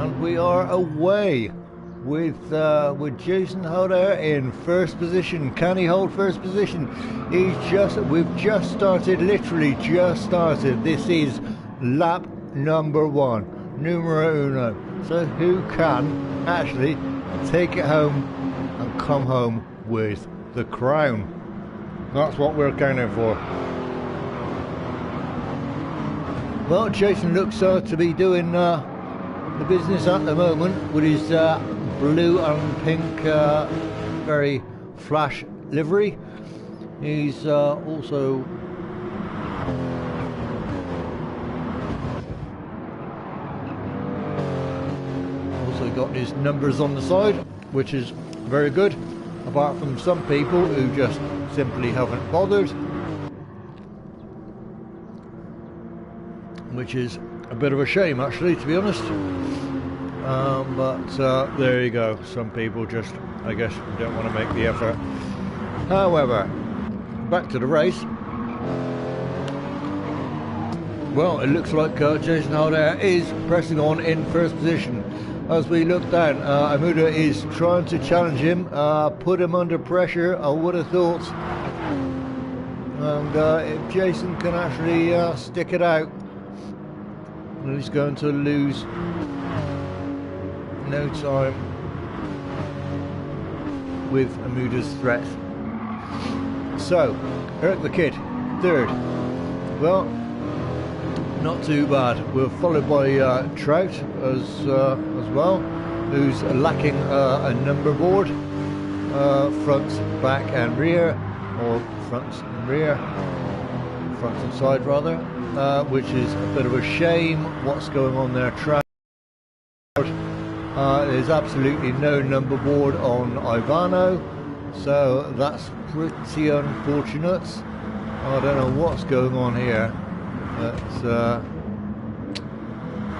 and we are away with Jason Hodder in first position. Can he hold first position? We've just started, literally just started. This is lap number 1, numero uno. So who can actually take it home and come home with the crown? That's what we're counting for. Well, Jason looks to be doing the business at the moment with his blue and pink very flash livery. He's also got his numbers on the side, which is very good, apart from some people who just simply haven't bothered, which is a bit of a shame actually, to be honest. But there you go, some people just, I guess, don't want to make the effort. However, back to the race. Well, it looks like Jason Hodder is pressing on in first position. As we look down, Amuda is trying to challenge him, put him under pressure, I would have thought. And if Jason can actually stick it out, well, he's going to lose no time with Amuda's threat. So, Eric the Kid, third. Well, not too bad. We're followed by Trout as well, who's lacking a number board, front, back and rear, or front and side rather, which is a bit of a shame. What's going on there, Trout? There's absolutely no number board on Ivano, so that's pretty unfortunate. I don't know what's going on here. But,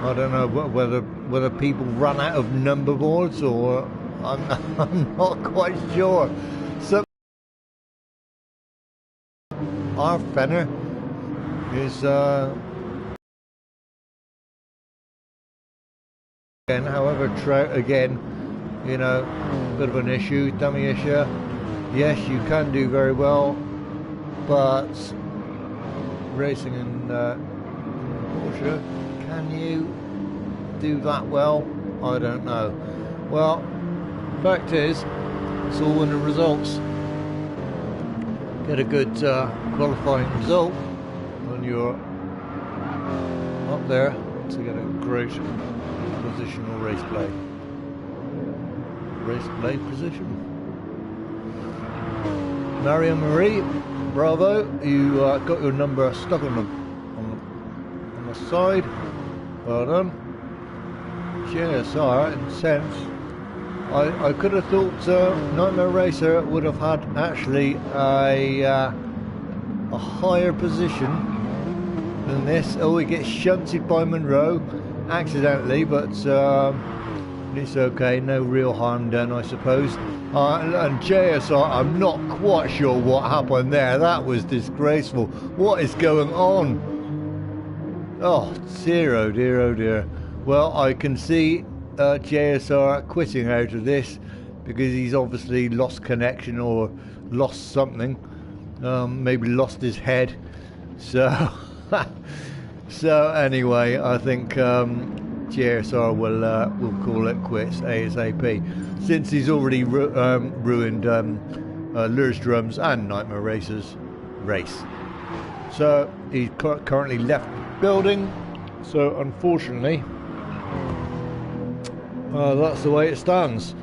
I don't know whether people run out of number boards, or I'm not quite sure. So our Fenner is again, however, Trout again, you know, bit of an issue, dummy issue. Yes, you can do very well, but racing in Porsche, can you do that well? I don't know. Well, fact is, it's all in the results. Get a good qualifying result when you're up there to get a great positional race play position. Mario Marie, bravo, you got your number stuck on the side, well done. JSR, in a sense, I could have thought Nightmare Racer would have had actually a higher position than this. Oh, he gets shunted by Monroe accidentally, but it's okay, no real harm done, I suppose. And JSR, I'm not quite sure what happened there. That was disgraceful. What is going on? Oh dear, oh dear, oh dear. Well, I can see JSR quitting out of this because he's obviously lost connection or lost something. Maybe lost his head. So, so anyway, I think JSR will call it quits ASAP, since he's already ruined Lures Drums and Nightmare Racers race. So he's currently left building. So unfortunately, that's the way it stands,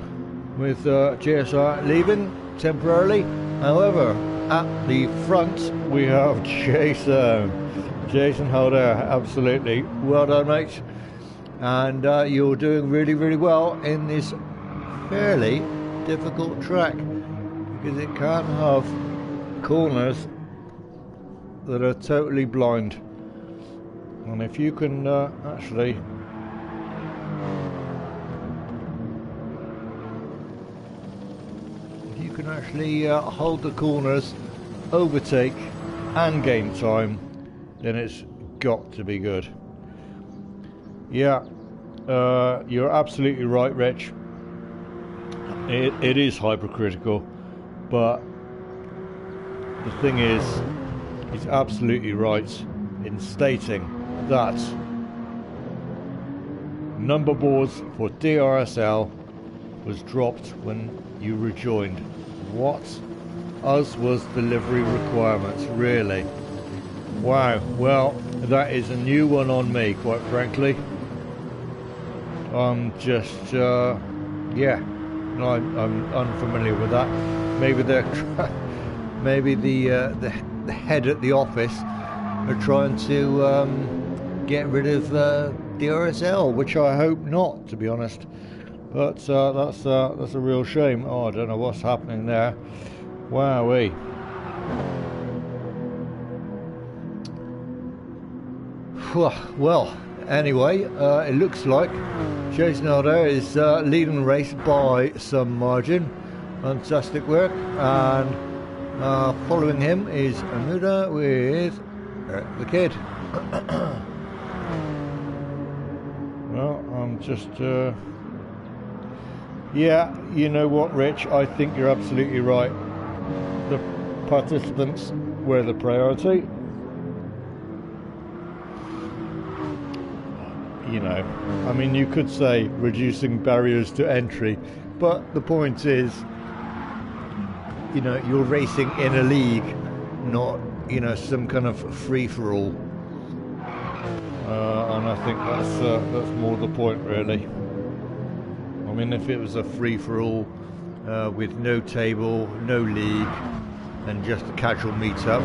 with JSR leaving temporarily. However, at the front we have Jason Hodder. Absolutely well done, mate. And you're doing really, really well in this fairly difficult track, because it can have corners that are totally blind. And if you can actually hold the corners, overtake and gain time, then it's got to be good. Yeah, You're absolutely right, Rich. It is hypercritical, but the thing is, he's absolutely right in stating that number boards for DRSL was dropped when you rejoined. What? Us was delivery requirements, really? Wow, well, that is a new one on me, quite frankly. I'm just, yeah, no, I'm unfamiliar with that. Maybe maybe the head at the office are trying to get rid of DRSL, which I hope not, to be honest. But that's a real shame. Oh, I don't know what's happening there. Wowee. Well, anyway, it looks like Jason Alder is leading the race by some margin. Fantastic work. And following him is Amuda with the kid. Well, I'm just... yeah, you know what, Rich? I think you're absolutely right. The participants were the priority. You know, I mean, you could say reducing barriers to entry, but the point is, you know, you're racing in a league, not, you know, some kind of free-for-all. And I think that's more the point, really. I mean, if it was a free-for-all with no table, no league, and just a casual meet-up,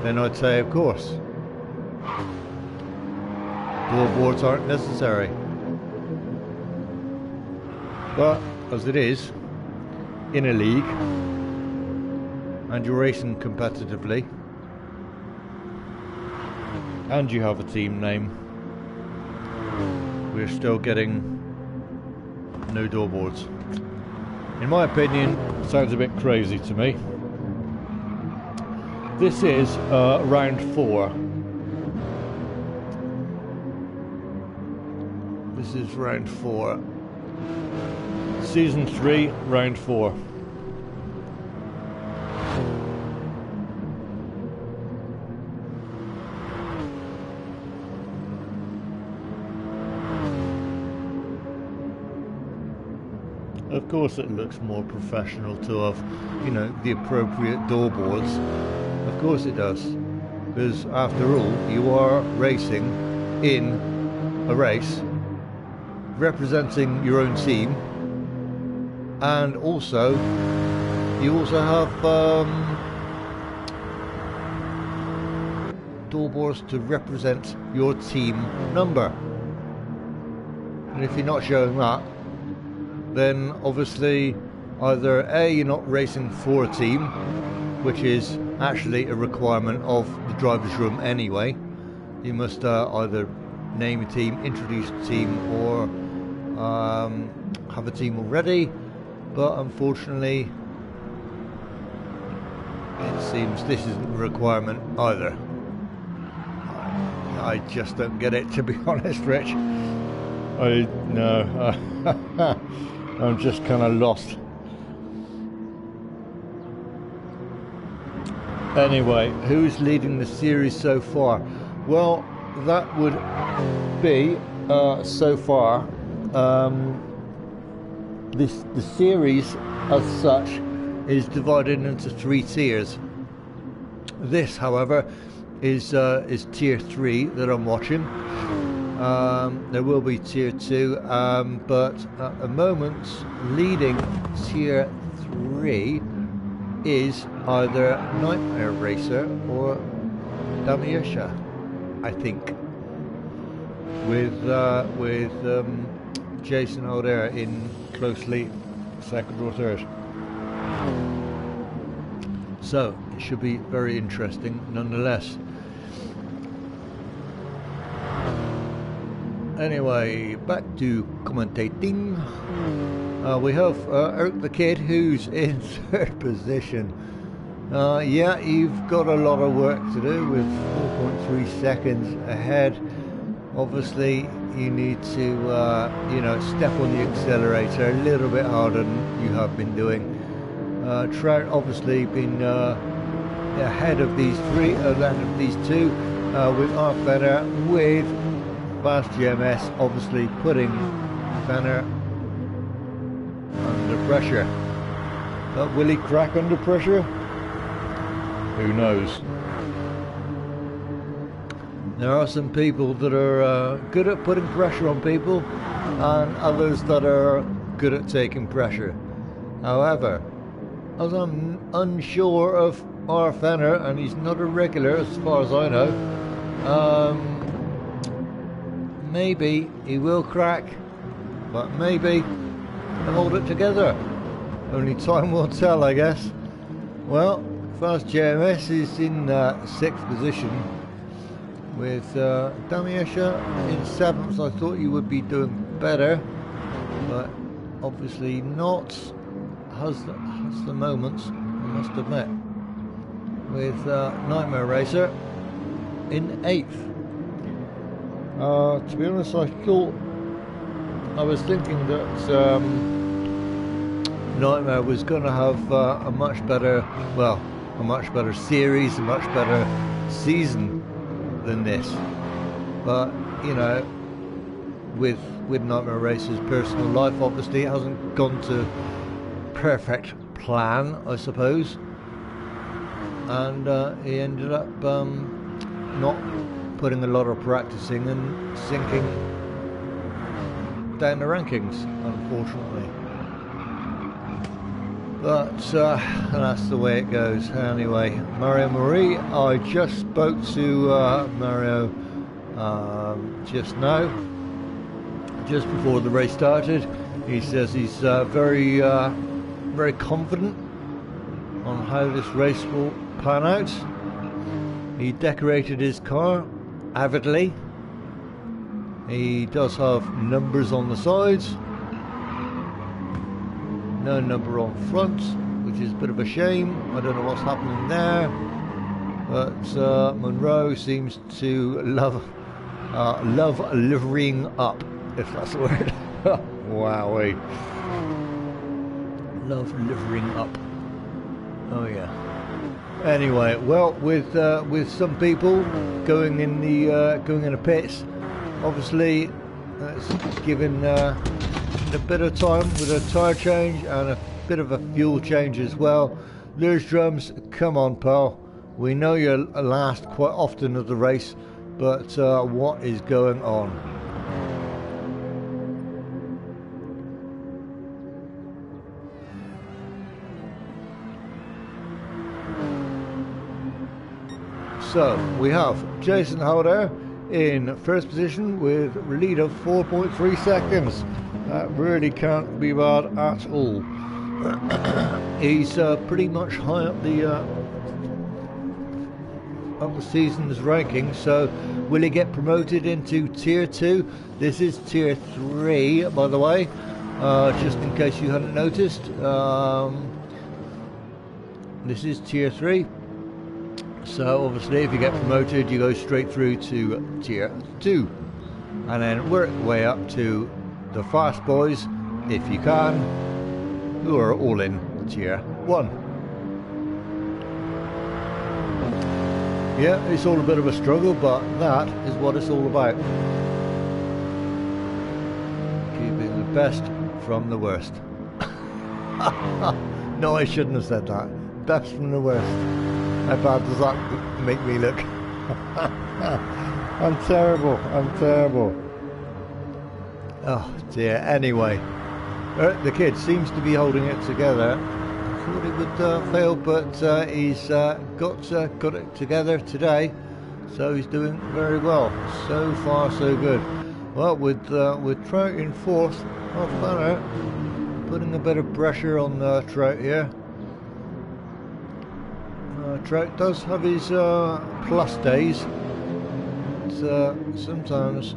then I'd say, of course, door boards aren't necessary. But as it is, in a league, and you're racing competitively, and you have a team name, we're still getting no door boards. In my opinion, it sounds a bit crazy to me. This is round 4. This is round 4. Season 3, round 4. Of course it looks more professional to have, you know, the appropriate door boards. Of course it does. Because after all, you are racing in a race representing your own team, and also you also have door boards to represent your team number. And if you're not showing that, then obviously either A, you're not racing for a team, which is actually a requirement of the driver's room anyway. You must either name a team, introduce a team, or have a team already. But unfortunately, it seems this isn't a requirement either. I just don't get it, to be honest, Rich. I'm just kind of lost. Anyway, who's leading the series so far? Well, that would be so far. The series, as such, is divided into 3 tiers. This, however, is tier 3 that I'm watching. There will be tier 2, but at the moment, leading tier 3 is either Nightmare Racer or Damiesha, I think, with Jason Alder in closely second or third. So it should be very interesting nonetheless. Anyway, back to commentating. We have Eric the Kid, who's in 3rd position. Yeah, you've got a lot of work to do with 4.3 seconds ahead. Obviously, you need to, you know, step on the accelerator a little bit harder than you have been doing. Trout obviously been ahead of these two, with our Fenner, with Fast GMS obviously putting Fenner under pressure. But will he crack under pressure? Who knows? There are some people that are good at putting pressure on people, and others that are good at taking pressure. However, as I'm unsure of our Fenner, and he's not a regular as far as I know, maybe he will crack, but maybe he'll hold it together. Only time will tell, I guess. Well, Fast JMS is in 6th position, with Damiesha in 7th. I thought you would be doing better, but obviously not. Has the moments, I must admit. With Nightmare Racer in 8th. To be honest, I was thinking that Nightmare was going to have a much better series, a much better season than this. But you know, with Nightmare Racer's personal life, obviously it hasn't gone to perfect plan, I suppose, and he ended up not putting a lot of practicing and sinking down the rankings, unfortunately. But that's the way it goes. Anyway, Mario Marie, I just spoke to Mario just now, just before the race started. He says he's very confident on how this race will pan out. He decorated his car avidly. He does have numbers on the sides, no number on front, which is a bit of a shame. I don't know what's happening there, but Monroe seems to love liverying up, if that's the word. Wowee. Love liverying up. Oh yeah. Anyway, well, with some people going in the pits, obviously it's given a bit of time with a tyre change and a bit of a fuel change as well. Lures Drums, come on, pal. We know you're last quite often of the race, but what is going on? So we have Jason Howder in first position with a lead of 4.3 seconds. That really can't be bad at all. He's pretty much high up the season's ranking. So will he get promoted into tier 2? This is tier 3, by the way, just in case you hadn't noticed. This is tier 3. So obviously if you get promoted, you go straight through to tier 2 and then work your way up to the fast boys, if you can, who are all in tier 1. Yeah, it's all a bit of a struggle, but that is what it's all about. Keeping the best from the worst. No, I shouldn't have said that. Best from the worst. How bad does that make me look? I'm terrible. Oh dear. Anyway, the kid seems to be holding it together. I thought he would fail, but he's got it together today, so he's doing very well. So far, so good. Well, with Trout in 4th, off Banner, putting a bit of pressure on Trout here. Trout does have his plus days, but sometimes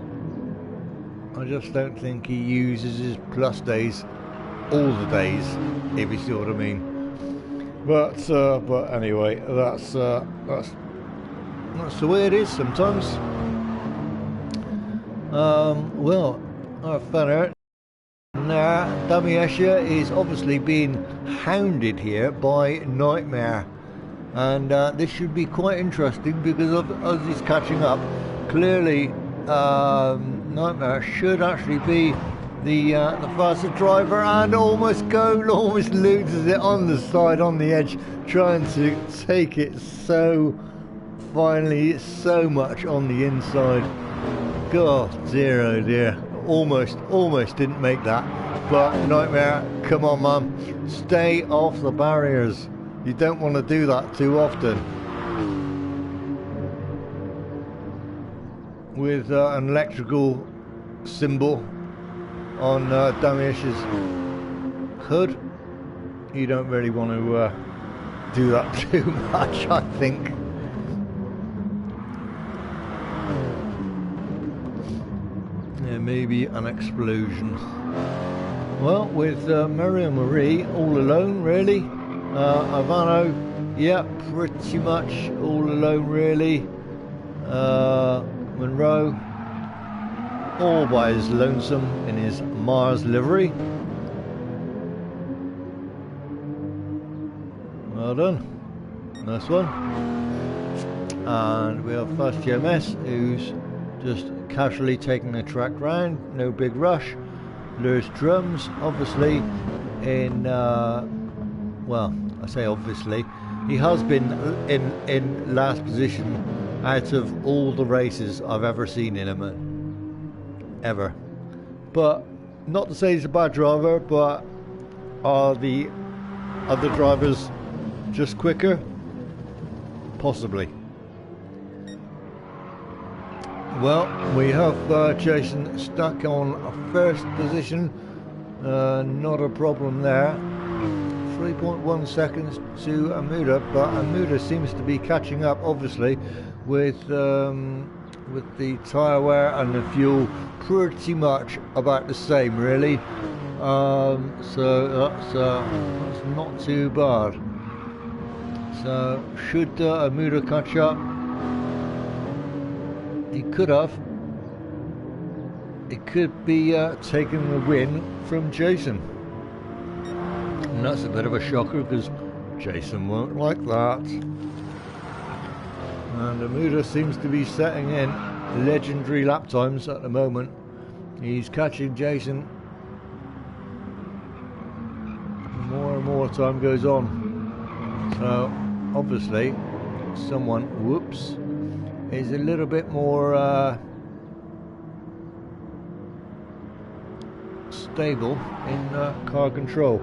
I just don't think he uses his plus days all the days, if you see what I mean. But anyway, that's the way it is sometimes. Well, our fella now, Damiesha is obviously being hounded here by Nightmare, and this should be quite interesting because as he's catching up, clearly Nightmare should actually be the faster driver, and almost loses it on the side, on the edge, trying to take it so finally so much on the inside. God, dear, oh dear. Almost didn't make that. But Nightmare, come on, man. Stay off the barriers. You don't want to do that too often. With an electrical symbol on Damiesh's hood, you don't really want to do that too much, I think. Maybe an explosion. Well, with Marie all alone, really. Ivano, yeah, pretty much all alone, really. Monroe, all by his lonesome in his Mars livery. Well done. Nice one. And we have Fast GMS, who's just casually taking the track round, no big rush. Lures drums, obviously in well, I say obviously, he has been in last position out of all the races I've ever seen in him, ever. But not to say he's a bad driver, but are the other drivers just quicker? Possibly. Well, we have Jason stuck on first position, not a problem there. 3.1 seconds to Amuda, but Amuda seems to be catching up, obviously, with the tyre wear and the fuel pretty much about the same, really. So that's not too bad. So should Amuda catch up? He could have. It could be taking the win from Jason. And that's a bit of a shocker because Jason won't like that. And Amuda seems to be setting in legendary lap times at the moment. He's catching Jason. More and more time goes on. So obviously someone, whoops, is a little bit more stable in car control.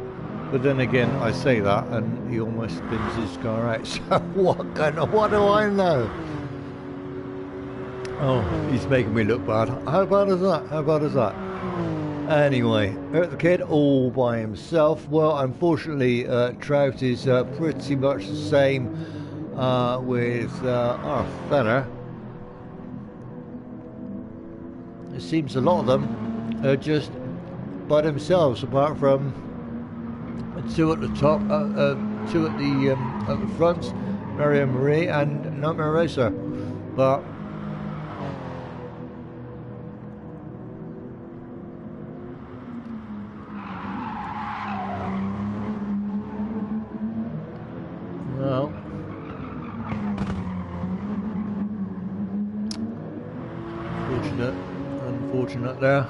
But then again, I say that and he almost spins his car out. So what do I know? Oh, he's making me look bad. How bad is that? How bad is that? Anyway, Hurt the Kid all by himself. Well, unfortunately, Trout is pretty much the same with our fella. It seems a lot of them are just by themselves, apart from two at the top, two at the front, Marie and Nightmare Racer. But well, unfortunate there.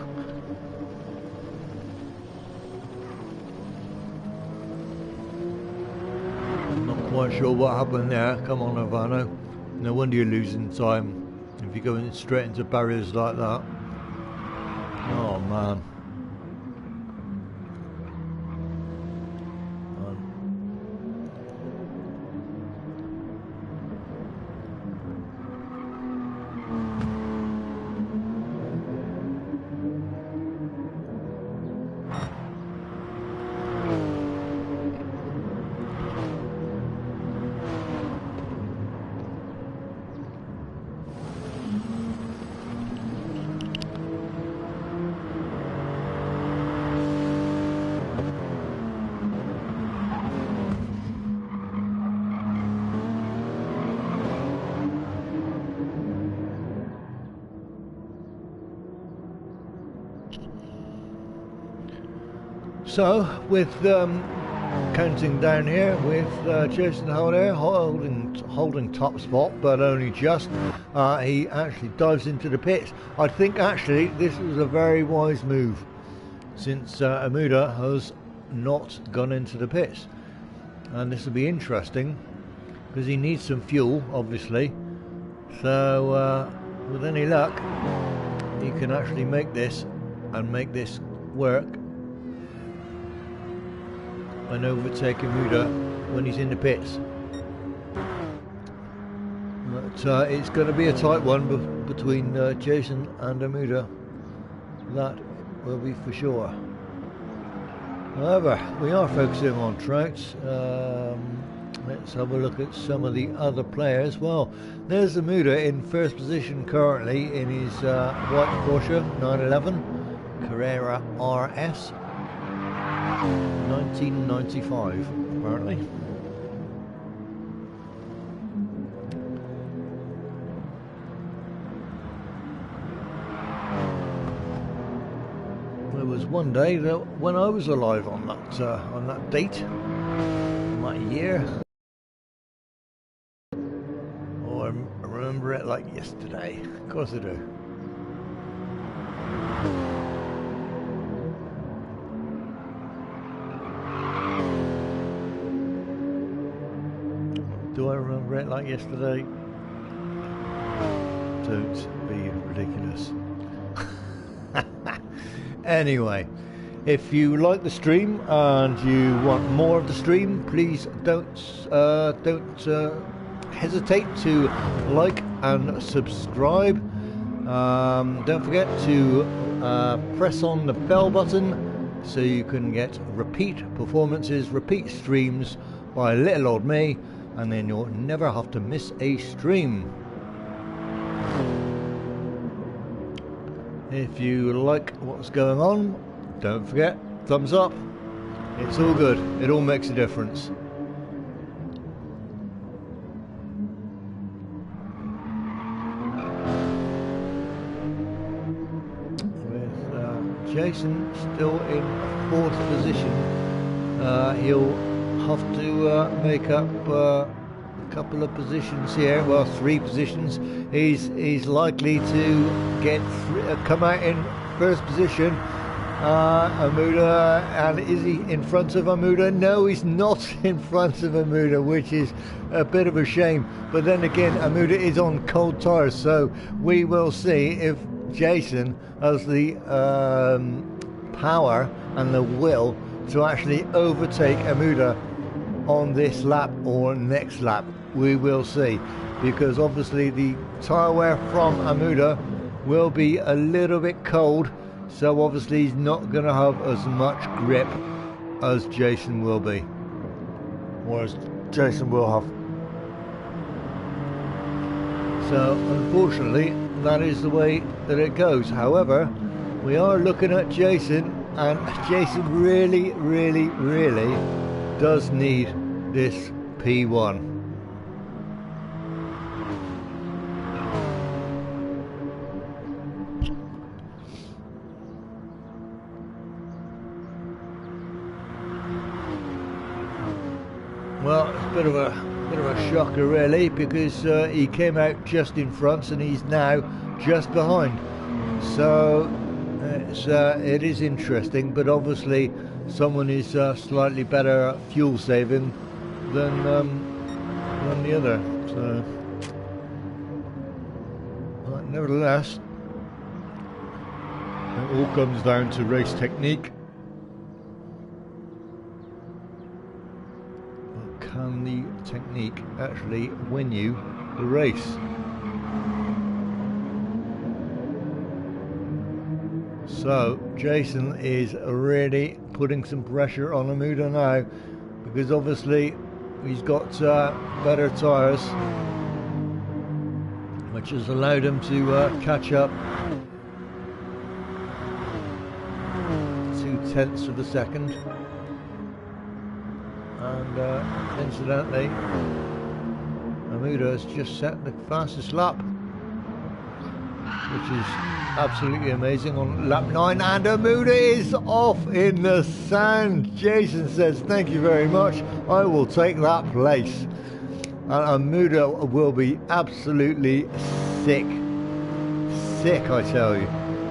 Quite sure what happened there. Come on, Ivano. No wonder you're losing time if you're going straight into barriers like that. Oh man. So with counting down here with Jason Holder holding top spot, but only just. He actually dives into the pits. I think actually this was a very wise move, since Amuda has not gone into the pits, and this will be interesting because he needs some fuel, obviously. So with any luck, he can actually make this and make this work and overtake Amuda when he's in the pits. But it's going to be a tight one between Jason and Amuda. That will be for sure. However, we are focusing on Trouts. Let's have a look at some of the other players. Well, there's Amuda in first position currently in his white Porsche 911 Carrera RS 1995 apparently. There was one day that when I was alive on that date, on that year. Oh, I remember it like yesterday. Of course I do. Do I remember it like yesterday? Don't be ridiculous. Anyway, if you like the stream and you want more of the stream, please don't hesitate to like and subscribe. Don't forget to press on the bell button so you can get repeat performances, repeat streams by little old me, and then you'll never have to miss a stream. If you like what's going on, don't forget, thumbs up. It's all good. It all makes a difference. With Jason still in fourth position, he'll have to make up a couple of positions here. Well, 3 positions. He's likely to get come out in first position. Amuda, and is he in front of Amuda? No, he's not in front of Amuda, which is a bit of a shame. But then again, Amuda is on cold tires, so we will see if Jason has the power and the will to actually overtake Amuda on this lap or next lap. We will see, because obviously the tyre wear from Amuda will be a little bit cold, so obviously he's not going to have as much grip as Jason will be, or as Jason will have. So unfortunately that is the way that it goes. However, we are looking at Jason, and Jason really does need this P1. Well, it's a bit of a shocker really, because he came out just in front and he's now just behind. So it is interesting, but obviously someone is slightly better at fuel saving than the other. So, but nevertheless, it all comes down to race technique. Can the technique actually win you the race? So Jason is really putting some pressure on Amuda now, because obviously he's got better tyres, which has allowed him to catch up 0.2 of a second. And incidentally, Amuda has just set the fastest lap. which is absolutely amazing on lap 9, and Amuda is off in the sand. Jason says thank you very much, I will take that place. And Amuda will be absolutely sick, I tell you,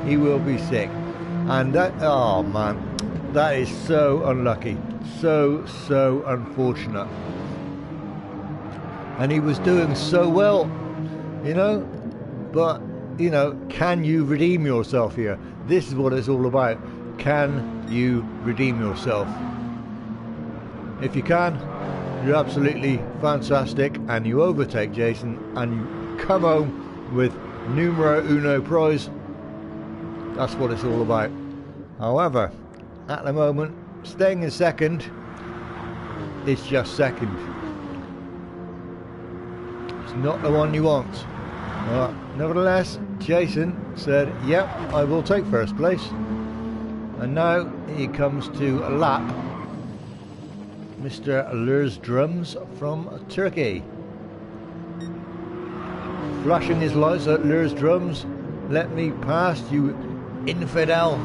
he will be sick. And that, oh man, that is so unlucky, so unfortunate. And he was doing so well, you know, but you know, can you redeem yourself here? This is what it's all about. Can you redeem yourself? If you can, you're absolutely fantastic, and you overtake Jason and you come home with numero uno prize. That's what it's all about. However, at the moment, staying in second is just second. It's not the one you want. Nevertheless, Jason said, yep, I will take first place. And now he comes to a lap Mr. Lurs Drums from Turkey. Flashing his lights at Lurs Drums. Let me past, you infidel.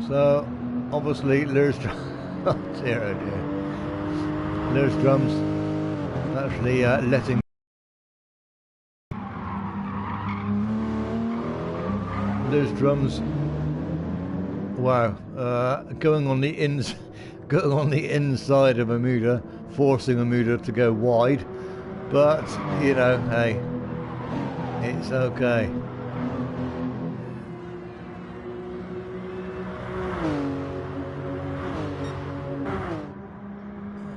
So, obviously, Lurs Drums. Oh dear, oh dear. Lurs Drums actually letting those drums, wow, going on the inside of Amuda, forcing Amuda to go wide, but you know, hey, it's okay.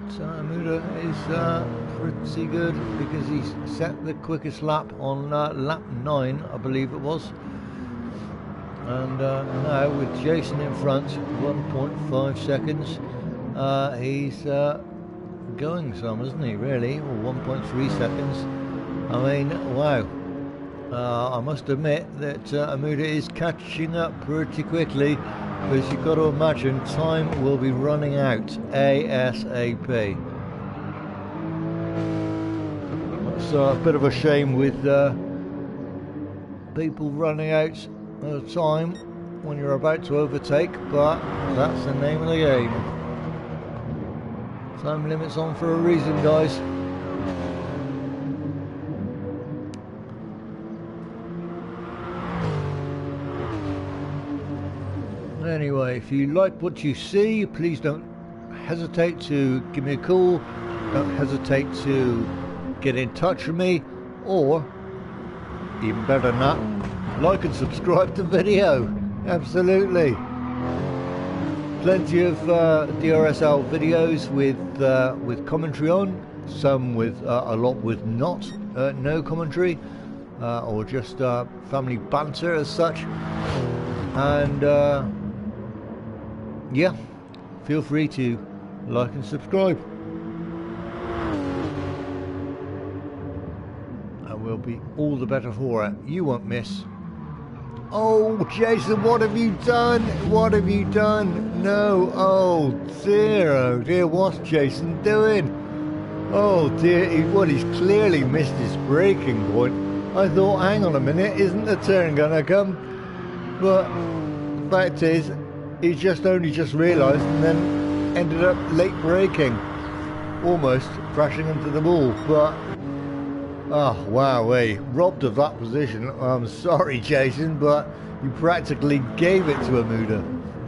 So Amuda is pretty good because he's set the quickest lap on lap 9, I believe it was. And now with Jason in front, 1.5 seconds, he's going some, isn't he, really? Or 1.3 seconds. I mean, wow. I must admit that Amuda is catching up pretty quickly, because you've got to imagine time will be running out ASAP. So a bit of a shame with people running out of time when you're about to overtake, but that's the name of the game. Time limits on for a reason, guys. Anyway, if you like what you see, please don't hesitate to give me a call. Don't hesitate to get in touch with me, or even better than that, like and subscribe to the video. Absolutely. Plenty of DRSL videos with commentary on, some with a lot with no commentary, or just family banter as such. And yeah, feel free to like and subscribe. Will be all the better for it. You won't miss. Oh, Jason, what have you done? What have you done? No. Oh dear, what's Jason doing? Oh dear, he's clearly missed his braking point. I thought, hang on a minute, isn't the turn gonna come? But the fact is, he only just realised and then ended up late braking, almost crashing into the wall. But oh, wow, robbed of that position. I'm sorry, Jason, but you practically gave it to Amuda.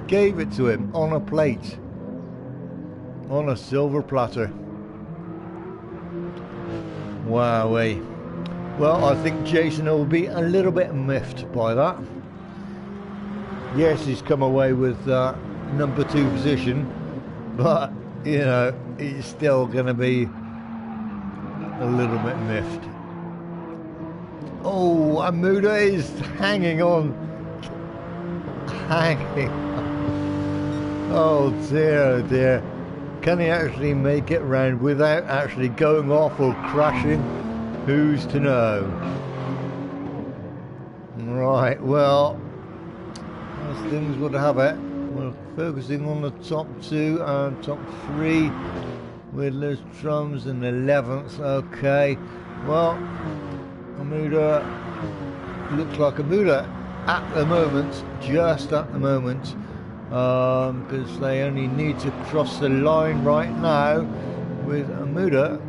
Gave it to him on a plate. On a silver platter. Wow, well, I think Jason will be a little bit miffed by that. Yes, he's come away with number 2 position, but, you know, he's still going to be a little bit miffed. Oh, Amuda is hanging on. Oh dear, dear. Can he actually make it round without actually going off or crashing? Who's to know? Right, well, as things would have it, we're focusing on the top 2 and top 3 with Lurs Drums in 11th. Okay. Well, Amuda looks like Amuda at the moment, just at the moment, because they only need to cross the line right now with Amuda.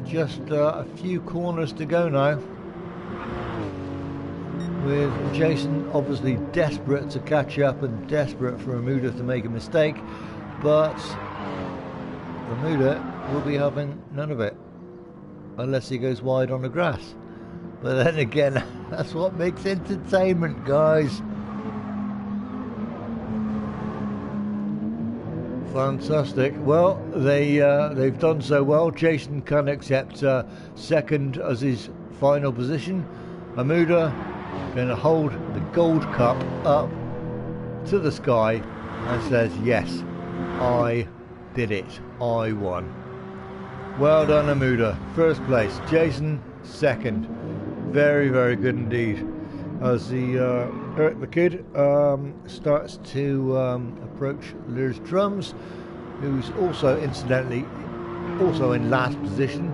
Just a few corners to go now, with Jason obviously desperate to catch up and desperate for Amuda to make a mistake, but Amuda will be having none of it unless he goes wide on the grass. But then again, that's what makes entertainment, guys. Fantastic. Well, they've done so well. Jason can accept second as his final position. Amuda going to hold the gold cup up to the sky and says, yes, I did it. I won. Well done, Amuda. First place. Jason, second. Very, very good indeed. As Eric the Kid starts to approach Lurs Drums, who's also, incidentally, also in last position.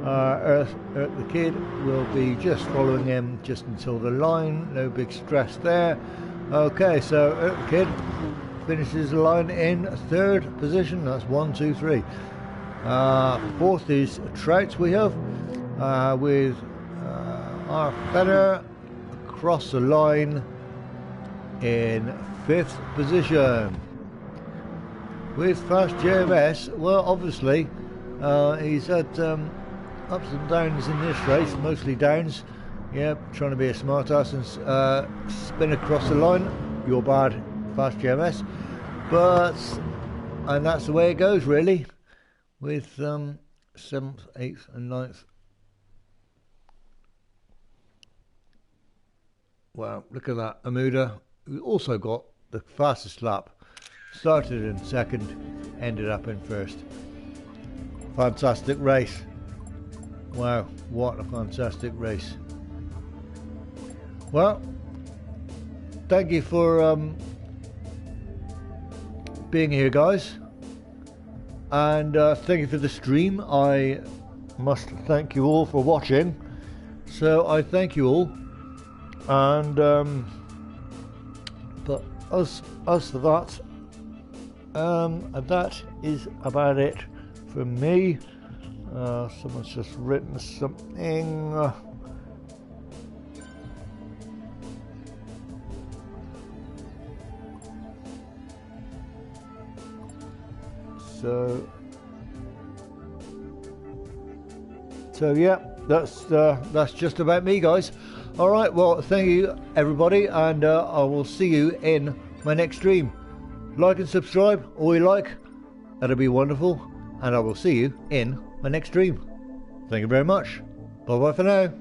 Eric the Kid will be just following him just until the line. No big stress there. Okay, so Eric the Kid finishes the line in third position. That's 1, 2, 3. Fourth is Trout we have with our Fenner across the line in fifth position. With Fast JMS, well, obviously he's had ups and downs in this race, mostly downs. Yeah, trying to be a smart ass and spin across the line. You're bad, Fast JMS. And that's the way it goes, really, with 7th, 8th and 9th. Wow, look at that. Amuda, who also got the fastest lap, started in second, ended up in first. Fantastic race. Wow, what a fantastic race. Well, thank you for being here, guys. And thank you for the stream. I must thank you all for watching. So I thank you all. And but as for that, that is about it from me. Someone's just written something. So yeah, that's just about me, guys. All right, well, thank you everybody, and I will see you in my next stream. Like and subscribe, all you like, that'll be wonderful, and I will see you in my next stream. Thank you very much. Bye bye for now.